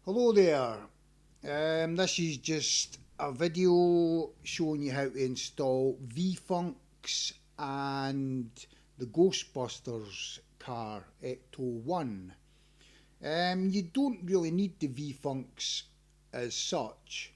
Hello there. This is just a video showing you how to install vfunks and the Ghostbusters car ecto1. You don't really need the vfunks as such.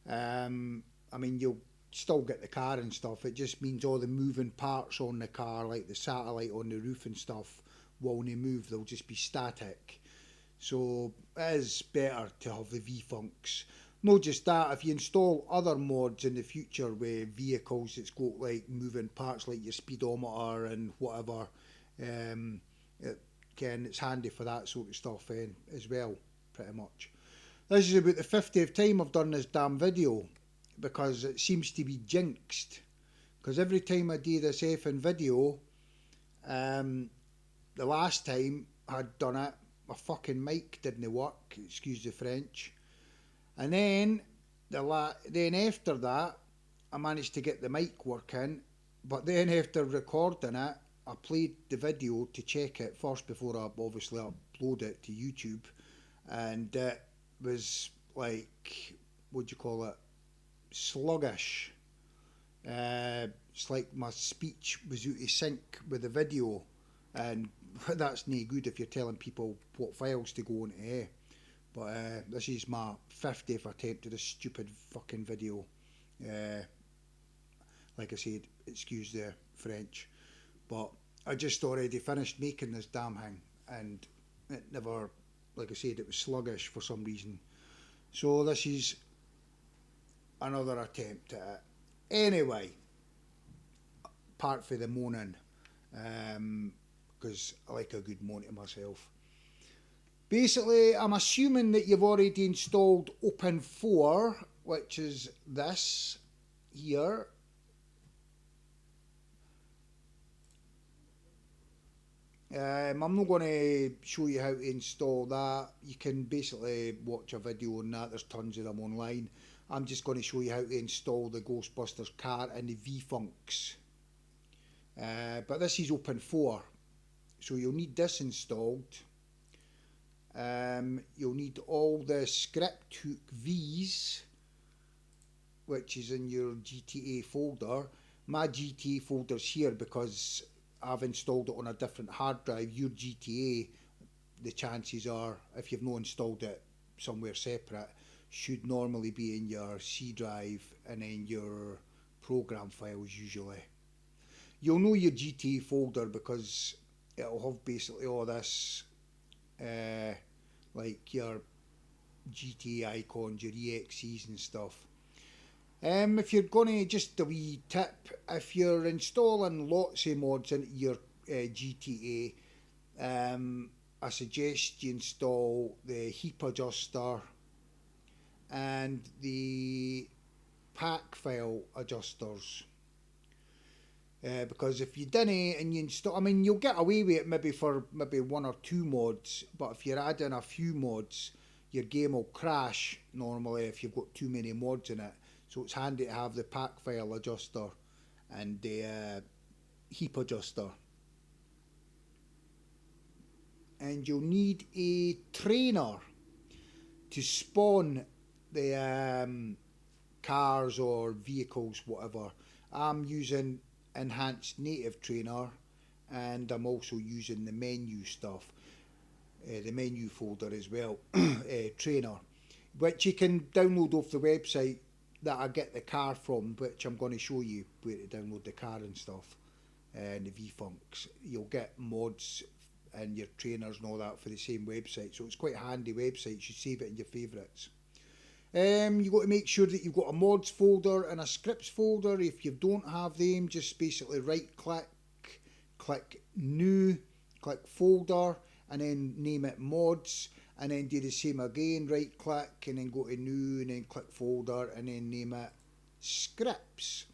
I mean, you'll still get the car and stuff. It just means all the moving parts on the car, like the satellite on the roof and stuff, won't move. They'll just be static. So it is better to have the vfunks. Not just that, if you install other mods in the future with vehicles that's got like moving parts like your speedometer and whatever, um, it's handy for that sort of stuff as well, pretty much. This is about the 50th time I've done this damn video because it seems to be jinxed. Because every time I do this effing video, the last time I'd done it, my fucking mic didn't work, excuse the French. And then then after that, I managed to get the mic working. But then after recording it, I played the video to check it first before I obviously upload it to YouTube, and it was like, what do you call it, sluggish. It's like my speech was out of sync with the video, and that's no good if you're telling people what files to go into. But this is my 50th attempt at this stupid fucking video. Like I said, excuse the French, but I just already finished making this damn thing, and it never, like I said, it was sluggish for some reason. So this is another attempt at it. Anyway, apart for the moaning, because I like a good moan to myself. Basically, I'm assuming that you've already installed Open4, which is this here. I'm not going to show you how to install that. You can basically watch a video on that. There's tons of them online. I'm just going to show you how to install the Ghostbusters car and the vfunks. But this is Open4, so you'll need this installed. You'll need all the scripthooks, which is in your GTA folder. My GTA folder's here because I've installed it on a different hard drive. Your GTA, the chances are, if you've not installed it somewhere separate, should normally be in your C drive and then your program files usually. You'll know your GTA folder because it'll have basically all this, like your GTA icons, your EXEs and stuff. If you're going to, just a wee tip, if you're installing lots of mods into your GTA, I suggest you install the HEAPADJUSTER and the PACKFILE adjusters. Because if you didn't and you install, I mean, you'll get away with it maybe for maybe one or two mods, but if you're adding a few mods, your game will crash normally if you've got too many mods in it. So it's handy to have the PACKFILE adjuster and the HEAPADJUSTER. And you'll need a trainer to spawn the cars or vehicles, whatever. I'm using enhanced native trainer, and I'm also using the menyoo stuff, the menyoo folder as well, trainer, which you can download off the website that I get the car from, which I'm going to show you where to download the car and stuff, and the vfunks. You'll get mods and your trainers and all that for the same website, so it's quite a handy website. You should save it in your favourites. You've got to make sure that you've got a mods folder and a scripts folder. If you don't have them, just basically right click, click new, click folder, and then name it mods, and then do the same again, right click, and then go to new, and then click folder, and then name it scripts.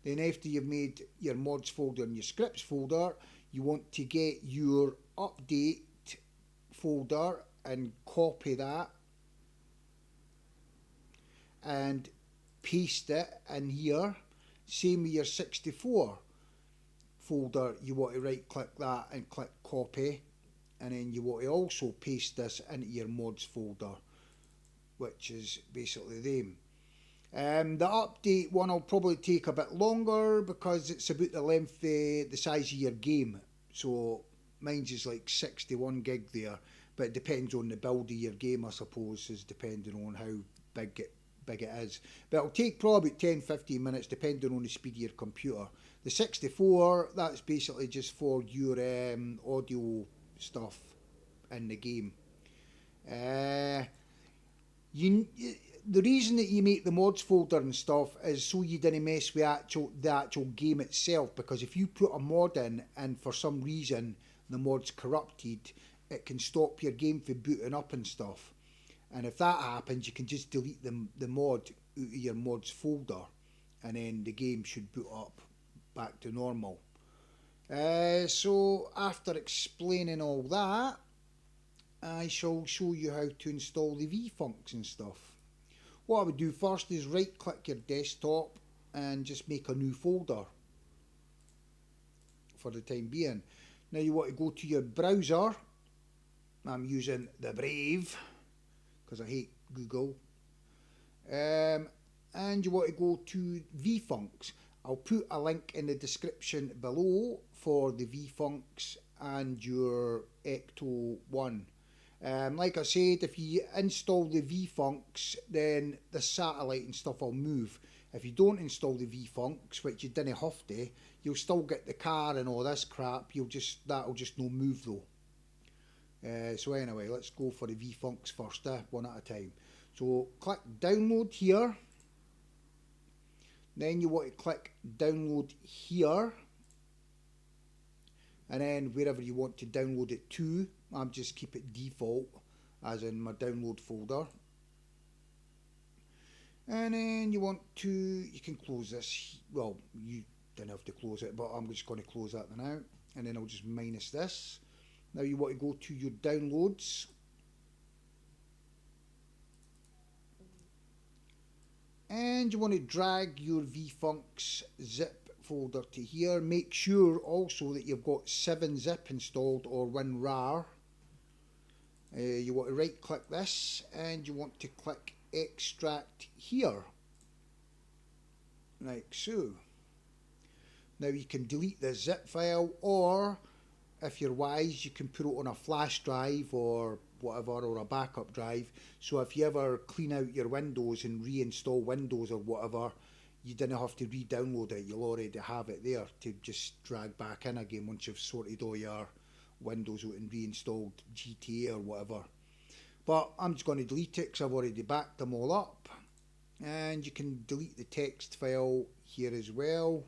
Then after you've made your mods folder and your scripts folder, you want to get your update folder and copy that and paste it in here. Same with your 64 folder, you want to right click that and click copy, and then you want to also paste this into your mods folder. which is basically them. The update one will probably take a bit longer because it's about the length, the size of your game. So mine's is like 61 gig there, but it depends on the build of your game, I suppose, is depending on how big it is. But it'll take probably about 10-15 minutes depending on the speed of your computer. The 64, that's basically just for your audio stuff in the game. The reason that you make the mods folder and stuff is so you didn't mess with the actual game itself, because if you put a mod in and for some reason the mod's corrupted, it can stop your game from booting up and stuff. And if that happens, you can just delete the mod out of your mods folder, and then the game should boot up back to normal. So after explaining all that, I shall show you how to install the vfunks and stuff. What I would do first is right click your desktop and just make a new folder for the time being. Now you want to go to your browser. I'm using the Brave because I hate Google. And you want to go to vfunks. I'll put a link in the description below for the vfunks and your ecto1. Like I said, if you install the vfunks, then the satellite and stuff will move. If you don't install the vfunks, which you didn't have to, you'll still get the car and all this crap. That'll just no move though. So anyway, let's go for the vfunks first, one at a time. So click download here. Then you want to click download here. And then wherever you want to download it to, I'll just keep it default as in my download folder. And then you can close this. Well, you don't have to close it, but I'm just going to close that now. And then I'll just minus this. Now you want to go to your downloads. And you want to drag your vfunks zip folder to here. Make sure also that you've got 7-zip installed or winrar. You want to right click this and you want to click extract here, like so. Now you can delete the zip file, or if you're wise you can put it on a flash drive or whatever, or a backup drive, so if you ever clean out your Windows and reinstall Windows or whatever, you didn't have to re-download it, you'll already have it there to just drag back in again once you've sorted all your Windows out and reinstalled GTA or whatever. But I'm just going to delete it because I've already backed them all up. And you can delete the text file here as well.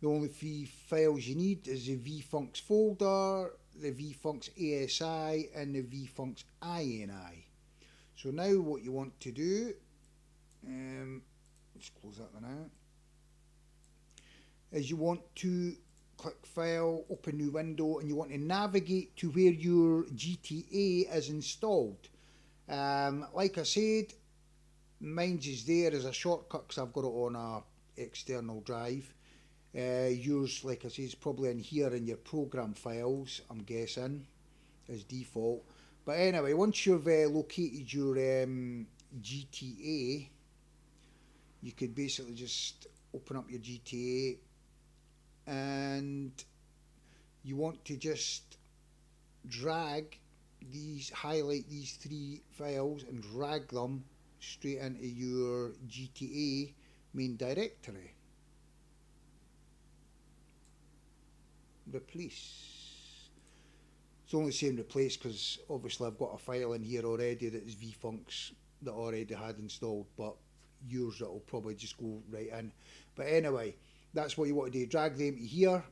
The only 3 files you need is the vfunks folder, the vfunks ASI and the vfunks INI. So now what you want to do, let's close that one out, is you want to click File, open new window, and you want to navigate to where your GTA is installed. Like I said, mine's is there as a shortcut because I've got it on a external drive. Yours, like I said, is probably in here in your program files, I'm guessing, as default. But anyway, once you've located your GTA, you could basically just open up your GTA, and you want to just highlight these 3 files and drag them straight into your GTA main directory. Replace. It's only saying replace because obviously I've got a file in here already that is vfunks that I already had installed, but yours that will probably just go right in. But anyway, that's what you want to do. Drag them to here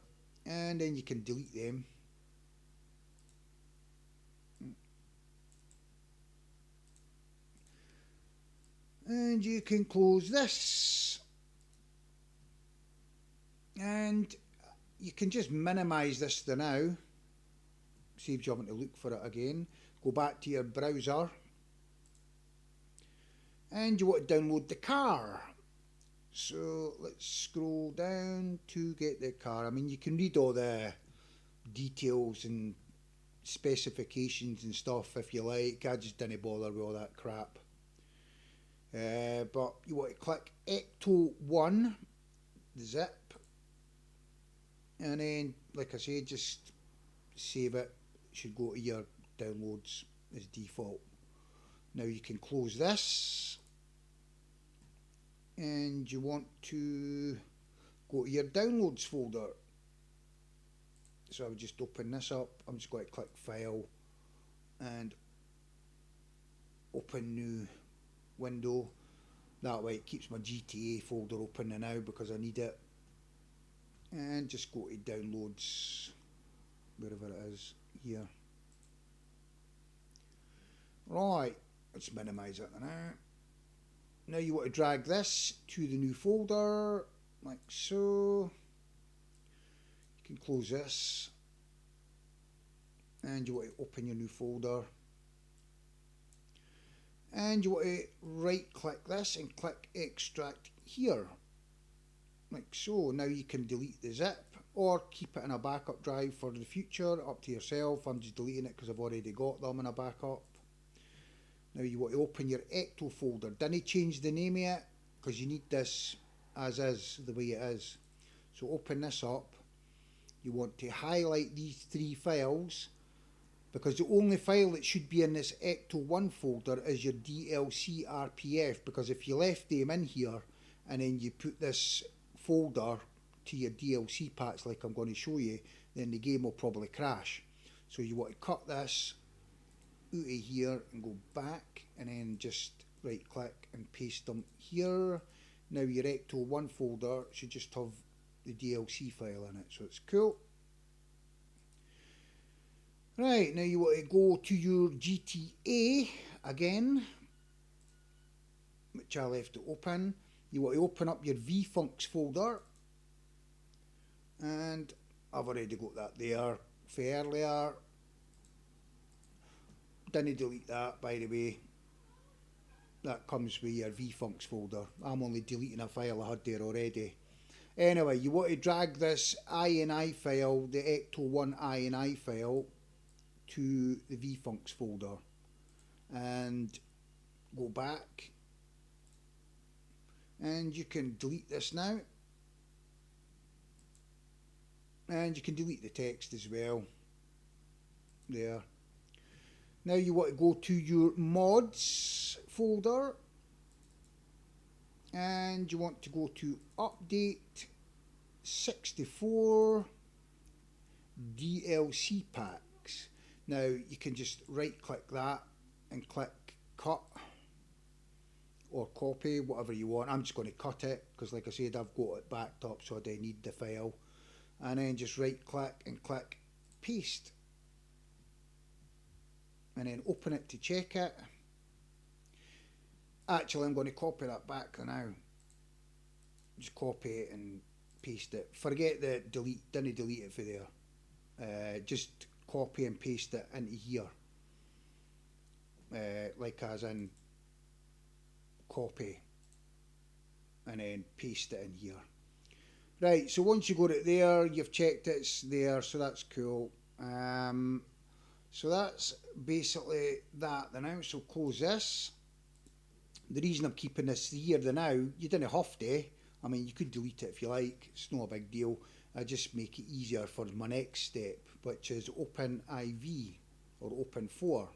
and then you can delete them. And you can close this. And you can just minimize this for now. Saves you having to look for it again. Go back to your browser. And you want to download the car. So let's scroll down to get the car. I mean, you can read all the details and specifications and stuff if you like. I just didn't bother with all that crap. But you want to click ecto1, the zip, and then, like I say, just save it. It should go to your downloads as default. Now you can close this, and you want to go to your downloads folder. So I would just open this up. I'm just going to click File and Open New Window. That way it keeps my GTA folder open now because I need it. And just go to Downloads, wherever it is, here. Right, let's minimise it now. Now you want to drag this to the new folder, like so. You can close this, and you want to open your new folder, and you want to right click this and click extract here, like so. Now you can delete the zip or keep it in a backup drive for the future, up to yourself. I'm just deleting it because I've already got them in a backup. Now you want to open your ecto folder. Didn't change the name yet because you need this as is, the way it is. So open this up. You want to highlight these 3 files because the only file that should be in this ecto1 folder is your DLC RPF, because if you left them in here and then you put this folder to your DLC packs like I'm going to show you, then the game will probably crash. So you want to cut this out of here and go back, and then just right click and paste them here. Now your ecto1 folder should just have the DLC file in it, so it's cool. Right, now you want to go to your GTA again, which I left it open. You want to open up your vfunks folder, and I've already got that there for earlier. Didn't delete that, by the way. That comes with your vfunks folder. I'm only deleting a file I had there already. Anyway, you want to drag this INI file, the ecto1 INI file, to the vfunks folder, and go back, and you can delete this now, and you can delete the text as well there. Now you want to go to your mods folder, and you want to go to update 64 DLC packs. Now you can just right click that and click cut or copy, whatever you want. I'm just going to cut it because, like I said, I've got it backed up, so I don't need the file. And then just right click and click paste, and then open it to check it. Actually, I'm going to copy that back now. Just copy it and paste it. Forget the delete, didn't delete it for there. Just copy and paste it into here. Like as in copy and then paste it in here. Right, so once you got it there, you've checked it's there, so that's cool. So that's basically that the now. So close this. The reason I'm keeping this here the now, you didn't have to. I mean, you could delete it if you like. It's not a big deal. I just make it easier for my next step, which is openiv or open4.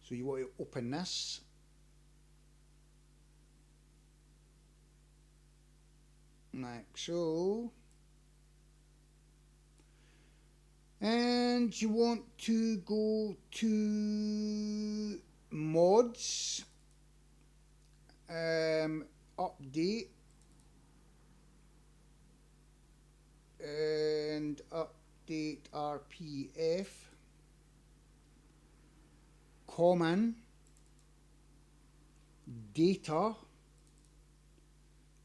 So you want to open this. Like so. And you want to go to mods, update, and update RPF, common, data,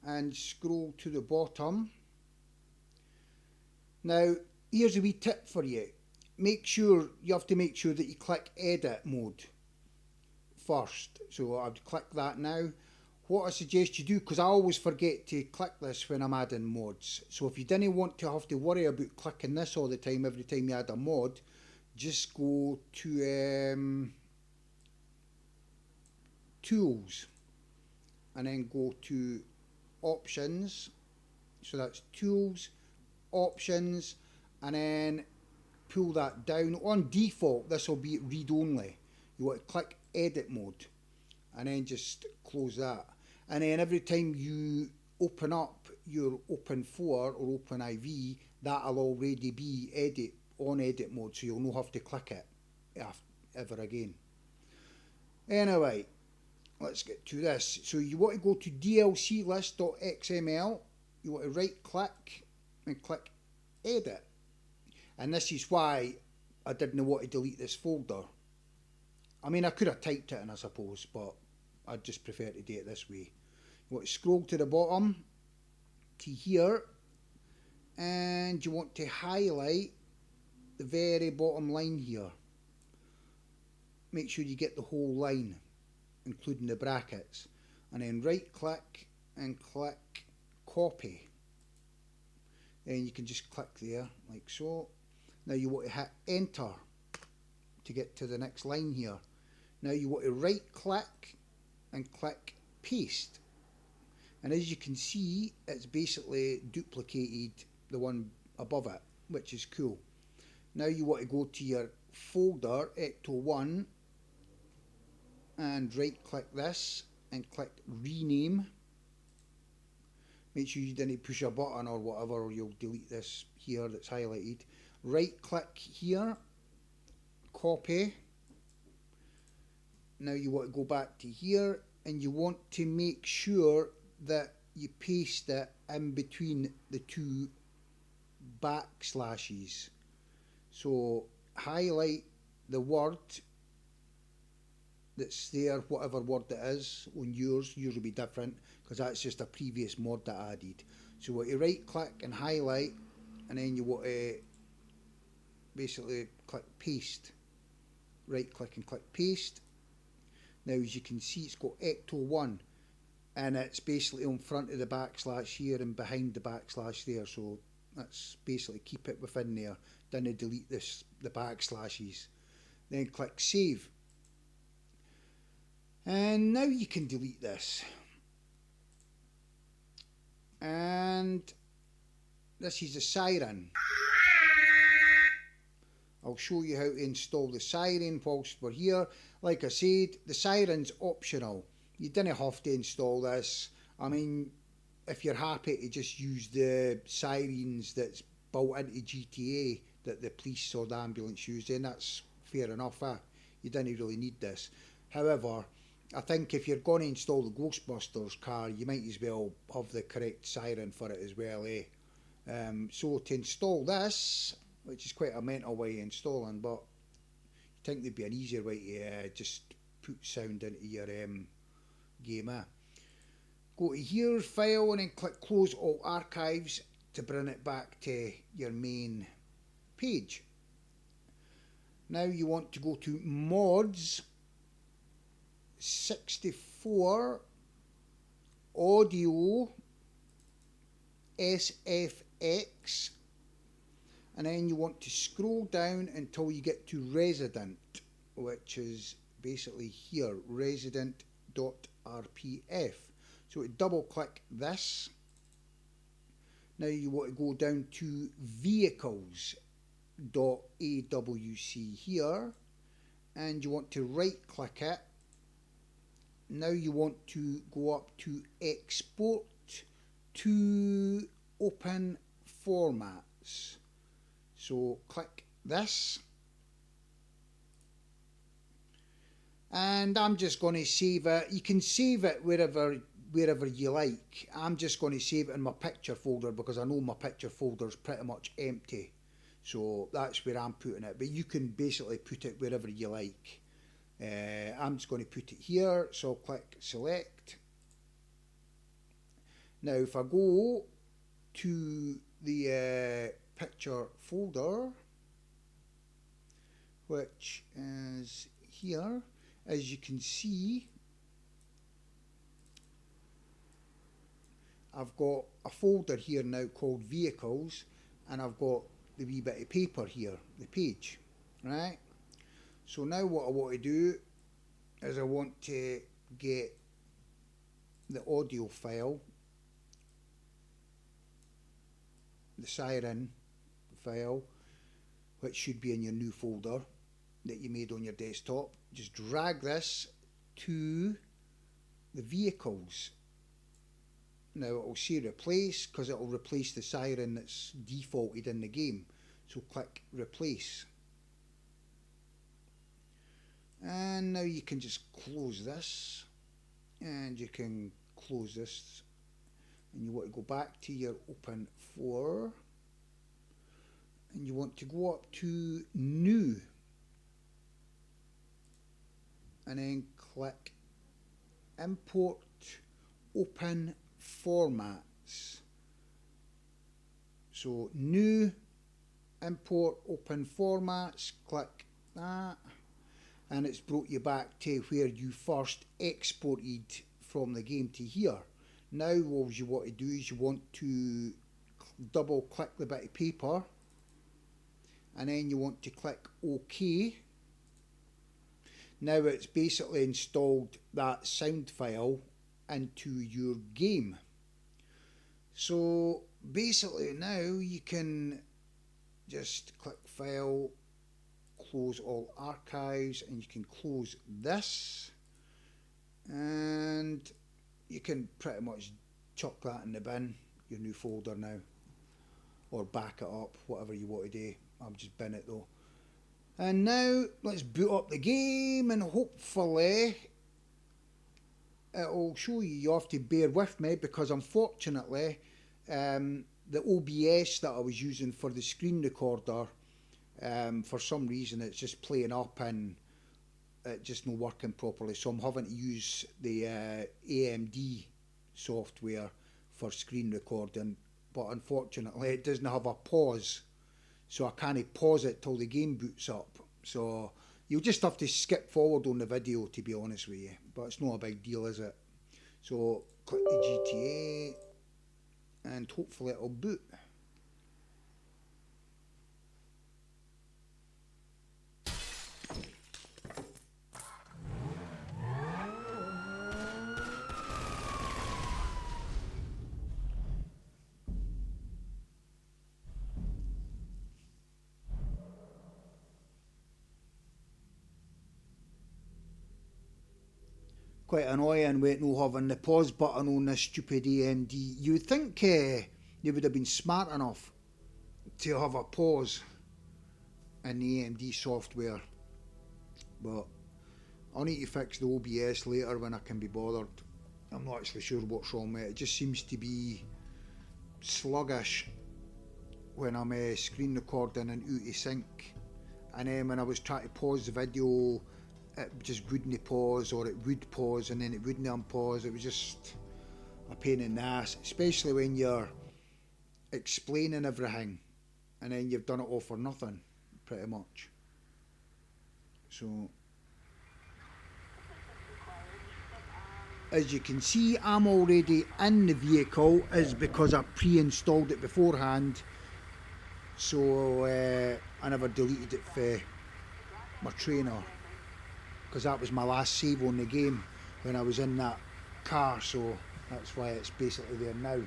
and scroll to the bottom. Now, here's a wee tip for you. You have to make sure that you click edit mode first. So I'd click that now. what I suggest you do, because I always forget to click this when I'm adding mods, so if you didn't want to have to worry about clicking this all the time every time you add a mod, just go to tools and then go to options. So that's tools, options, and then pull that down. On default this will be read only. You want to click edit mode and then just close that, and then every time you open up your open4 or openiv, that'll already be edit mode, so you'll not have to click it ever again. Anyway, let's get to this. So you want to go to dlclist.xml, you want to right click and click edit, and this is why I didn't want to delete this folder. I mean, I could have typed it in, I suppose, but I'd just prefer to do it this way. You want to scroll to the bottom to here, and you want to highlight the very bottom line here. Make sure you get the whole line, including the brackets, and then right click and click copy. Then you can just click there like so. Now you want to hit enter to get to the next line here. Now you want to right click and click paste, and as you can see it's basically duplicated the one above it, which is cool. Now you want to go to your folder ecto1 and right click this and click rename. Make sure you didn't push a button or whatever, or you'll delete this here that's highlighted. Right click here, copy. Now you want to go back to here, and you want to make sure that you paste it in between the two backslashes. So highlight the word that's there, whatever word it is on yours will be different because that's just a previous mod that I added. So you want to right click and highlight, and then you want to basically click paste. Right click and click paste. Now as you can see it's got ecto1, and it's basically on front of the backslash here and behind the backslash there, so that's basically keep it within there. Then delete the backslashes. Then click save, and now you can delete this. And this is the siren. I'll show you how to install the siren whilst we're here. Like I said, the siren's optional. You didn't have to install this. I mean, if you're happy to just use the sirens that's built into GTA that the police or the ambulance use, then that's fair enough. You didn't really need this. However, I think if you're going to install the Ghostbusters car, you might as well have the correct siren for it as well, eh? So to install this, which is quite a mental way of installing, but I think there'd be an easier way to just put sound into your game. Go to here, file, and then click close all archives to bring it back to your main page. Now you want to go to mods, 64, audio, SFX, and then you want to scroll down until you get to resident, which is basically here, resident.rpf. So double click this. Now you want to go down to vehicles.awc here, and you want to right click it. Now you want to go up to export to open formats. So click this, and I'm just going to save it. You can save it wherever you like. I'm just going to save it in my picture folder because I know my picture folder is pretty much empty, so that's where I'm putting it, but you can basically put it wherever you like. I'm just going to put it here, so I'll click select. Now if I go to the picture folder, which is here, as you can see I've got a folder here now called vehicles, and I've got the wee bit of paper here, the page, right? So now what I want to do is I want to get the audio file, the siren file, which should be in your new folder that you made on your desktop. Just drag this to the vehicles. Now it will say replace, because it will replace the siren that's defaulted in the game. So click replace. And now you can just close this, and you can close this, and you want to go back to your open4, and you want to go up to new, and then click import open formats. So new, import open formats, click that, and it's brought you back to where you first exported from the game to here. Now all you want to do is you want to double click the bit of paper, and then you want to click OK. Now it's basically installed that sound file into your game. So basically now you can just click file, close all archives, and you can close this, and you can pretty much chuck that in the bin, your new folder now, or back it up, whatever you want to do. I'll just bin it though. And now let's boot up the game, and hopefully it'll show you. You have to bear with me because unfortunately the OBS that I was using for the screen recorder, for some reason it's just playing up and it's just not working properly, so I'm having to use the AMD software for screen recording, but unfortunately it doesn't have a pause, so I can't pause it till the game boots up. So you'll just have to skip forward on the video, to be honest with you, but it's not a big deal, is it? So click the GTA and hopefully it'll boot. Quite annoying with no having the pause button on this stupid AMD. You would think they would have been smart enough to have a pause in the AMD software, but I'll need to fix the OBS later when I can be bothered. I'm not actually sure what's wrong with it. It just seems to be sluggish when I'm screen recording and out of sync, and then when I was trying to pause the video it just wouldn't pause, or it would pause and then it wouldn't unpause. It was just a pain in the ass, especially when you're explaining everything and then you've done it all for nothing, pretty much. So as you can see, I'm already in the vehicle, is because I pre-installed it beforehand, so I never deleted it for my trainer, because that was my last save on the game when I was in that car, so that's why it's basically there now.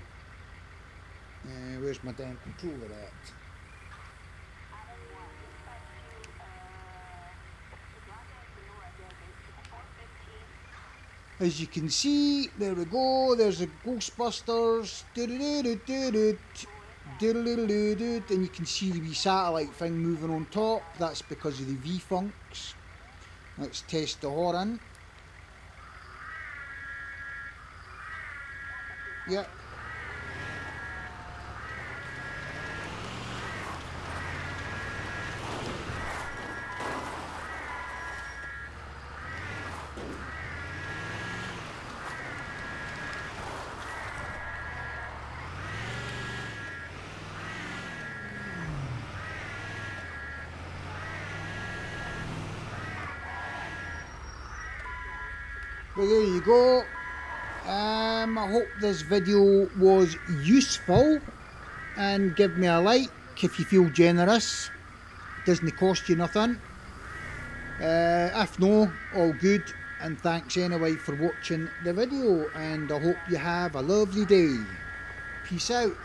Where's my damn controller at? As you can see, there we go, there's a Ghostbusters, and you can see the wee satellite thing moving on top. That's because of the V-Funks. Let's test the horn. Yep. Well, there you go. I hope this video was useful, and give me a like if you feel generous. Doesn't cost you nothing. If no, all good, and thanks anyway for watching the video, and I hope you have a lovely day. Peace out.